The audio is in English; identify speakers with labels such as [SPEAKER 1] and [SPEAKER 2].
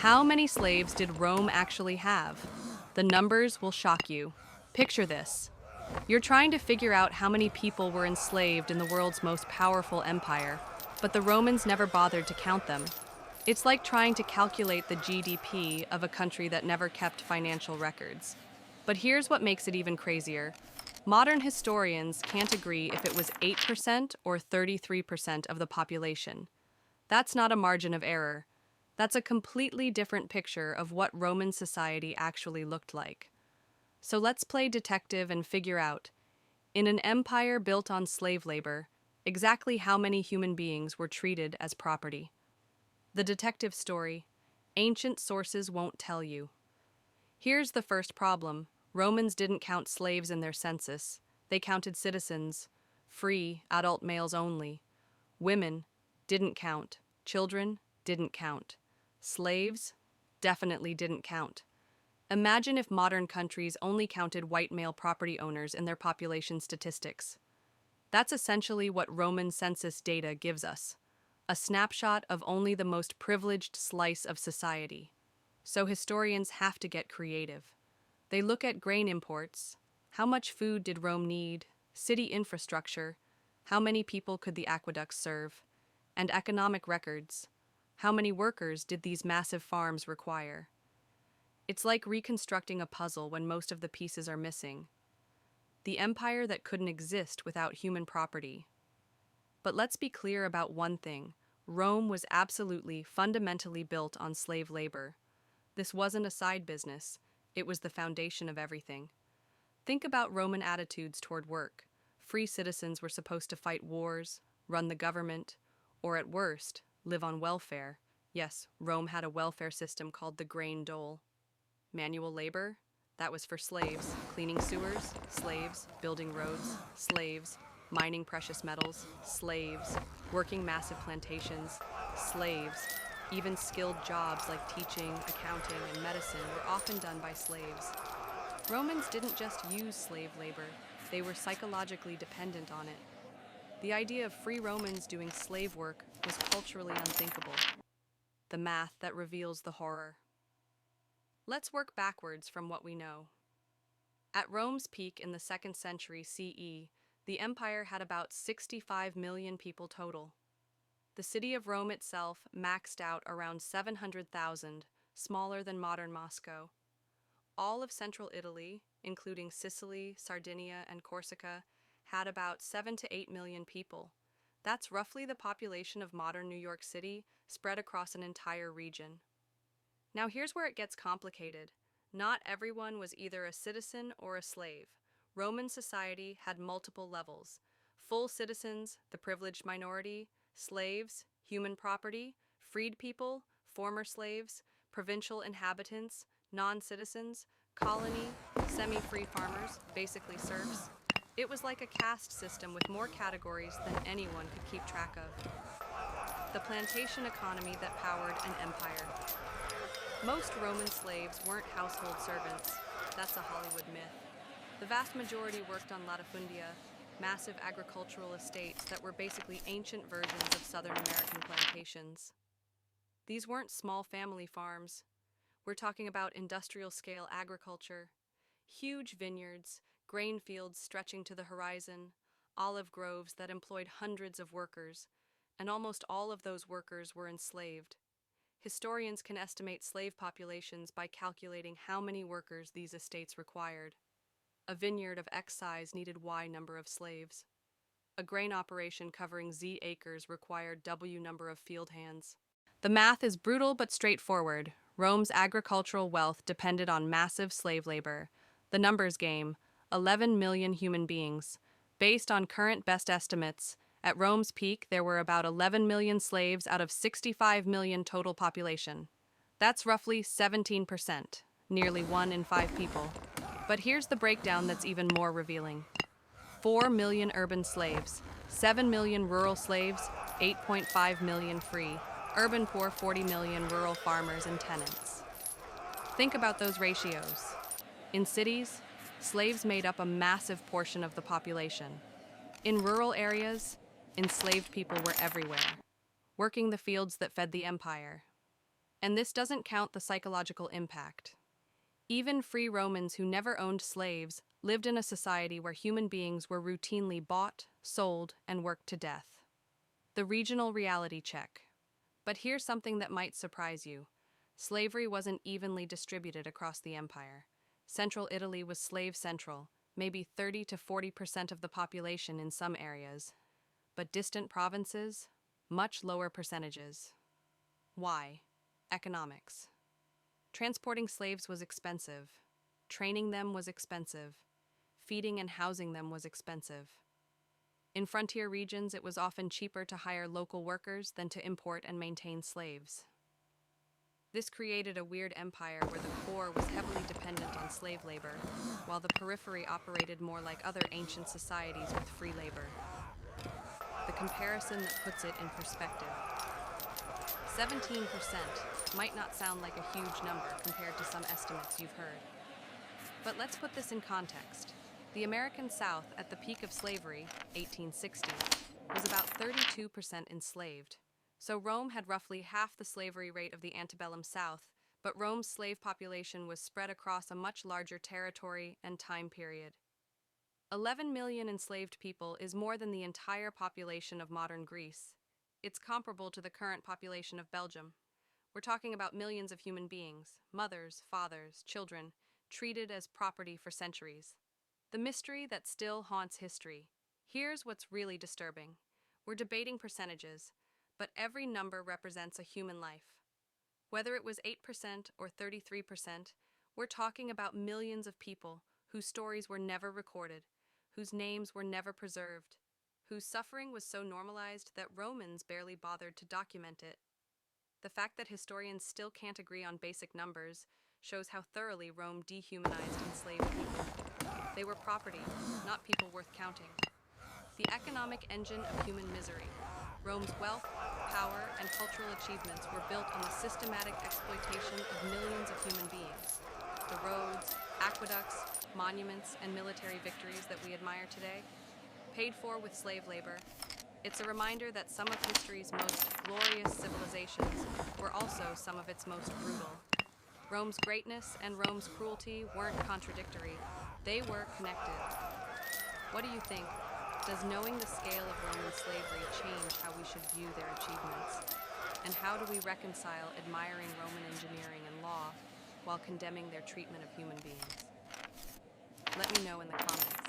[SPEAKER 1] How many slaves did Rome actually have? The numbers will shock you. Picture this. You're trying to figure out how many people were enslaved in the world's most powerful empire, but the Romans never bothered to count them. It's like trying to calculate the GDP of a country that never kept financial records. But here's what makes it even crazier. Modern historians can't agree if it was 8% or 33% of the population. That's not a margin of error. That's a completely different picture of what Roman society actually looked like. So let's play detective and figure out, in an empire built on slave labor, exactly how many human beings were treated as property. The detective story: ancient sources won't tell you. Here's the first problem. Romans didn't count slaves in their census. They counted citizens, free, adult males only. Women didn't count. Children didn't count. Slaves definitely didn't count. Imagine if modern countries only counted white male property owners in their population statistics. That's essentially what Roman census data gives us, a snapshot of only the most privileged slice of society. So historians have to get creative. They look at grain imports. How much food did Rome need? City infrastructure. How many people could the aqueducts serve? And economic records. How many workers did these massive farms require? It's like reconstructing a puzzle when most of the pieces are missing. The empire that couldn't exist without human property. But let's be clear about one thing. Rome was absolutely, fundamentally built on slave labor. This wasn't a side business. It was the foundation of everything. Think about Roman attitudes toward work. Free citizens were supposed to fight wars, run the government, or at worst, live on welfare. Yes, Rome had a welfare system called the grain dole. Manual labor? That was for slaves. Cleaning sewers? Slaves. Building roads? Slaves. Mining precious metals? Slaves. Working massive plantations? Slaves. Even skilled jobs like teaching, accounting, and medicine were often done by slaves. Romans didn't just use slave labor, they were psychologically dependent on it. The idea of free Romans doing slave work was culturally unthinkable. The math that reveals the horror. Let's work backwards from what we know. At Rome's peak in the 2nd century CE, the empire had about 65 million people total. The city of Rome itself maxed out around 700,000, smaller than modern Moscow. All of central Italy, including Sicily, Sardinia, and Corsica, had about 7 to 8 million people. That's roughly the population of modern New York City, spread across an entire region. Now here's where it gets complicated. Not everyone was either a citizen or a slave. Roman society had multiple levels: full citizens, the privileged minority; slaves, human property; freed people, former slaves; provincial inhabitants, non-citizens; colony, semi-free farmers, basically serfs. It was like a caste system with more categories than anyone could keep track of. The plantation economy that powered an empire. Most Roman slaves weren't household servants. That's a Hollywood myth. The vast majority worked on latifundia, massive agricultural estates that were basically ancient versions of Southern American plantations. These weren't small family farms. We're talking about industrial-scale agriculture, huge vineyards, grain fields stretching to the horizon, olive groves that employed hundreds of workers, and almost all of those workers were enslaved. Historians can estimate slave populations by calculating how many workers these estates required. A vineyard of X size needed Y number of slaves. A grain operation covering Z acres required W number of field hands. The math is brutal but straightforward. Rome's agricultural wealth depended on massive slave labor. The numbers game: 11 million human beings. Based on current best estimates, at Rome's peak there were about 11 million slaves out of 65 million total population. That's roughly 17%, nearly 1 in 5 people. But here's the breakdown that's even more revealing. 4 million urban slaves, 7 million rural slaves, 8.5 million free. Urban poor, 40 million rural farmers and tenants. Think about those ratios. In cities, slaves made up a massive portion of the population. In rural areas, enslaved people were everywhere, working the fields that fed the empire. And this doesn't count the psychological impact. Even free Romans who never owned slaves lived in a society where human beings were routinely bought, sold, and worked to death. The regional reality check. But here's something that might surprise you. Slavery wasn't evenly distributed across the empire. Central Italy was slave central, maybe 30 to 40% of the population in some areas. But distant provinces, much lower percentages. Why? Economics. Transporting slaves was expensive. Training them was expensive. Feeding and housing them was expensive. In frontier regions, it was often cheaper to hire local workers than to import and maintain slaves. This created a weird empire where the core was heavily dependent on slave labor, while the periphery operated more like other ancient societies with free labor. The comparison that puts it in perspective. 17% might not sound like a huge number compared to some estimates you've heard. But let's put this in context. The American South at the peak of slavery, 1860, was about 32% enslaved. So Rome had roughly half the slavery rate of the antebellum South, but Rome's slave population was spread across a much larger territory and time period. 11 million enslaved people is more than the entire population of modern Greece. It's comparable to the current population of Belgium. We're talking about millions of human beings, mothers, fathers, children, treated as property for centuries. The mystery that still haunts history. Here's what's really disturbing. We're debating percentages, but every number represents a human life. Whether it was 8% or 33%, we're talking about millions of people whose stories were never recorded, whose names were never preserved, whose suffering was so normalized that Romans barely bothered to document it. The fact that historians still can't agree on basic numbers shows how thoroughly Rome dehumanized enslaved people. They were property, not people worth counting. The economic engine of human misery. Rome's wealth, power, and cultural achievements were built on the systematic exploitation of millions of human beings. The roads, aqueducts, monuments, and military victories that we admire today, paid for with slave labor. It's a reminder that some of history's most glorious civilizations were also some of its most brutal. Rome's greatness and Rome's cruelty weren't contradictory. They were connected. What do you think? Does knowing the scale of Roman slavery change how we should view their achievements? And how do we reconcile admiring Roman engineering and law while condemning their treatment of human beings? Let me know in the comments.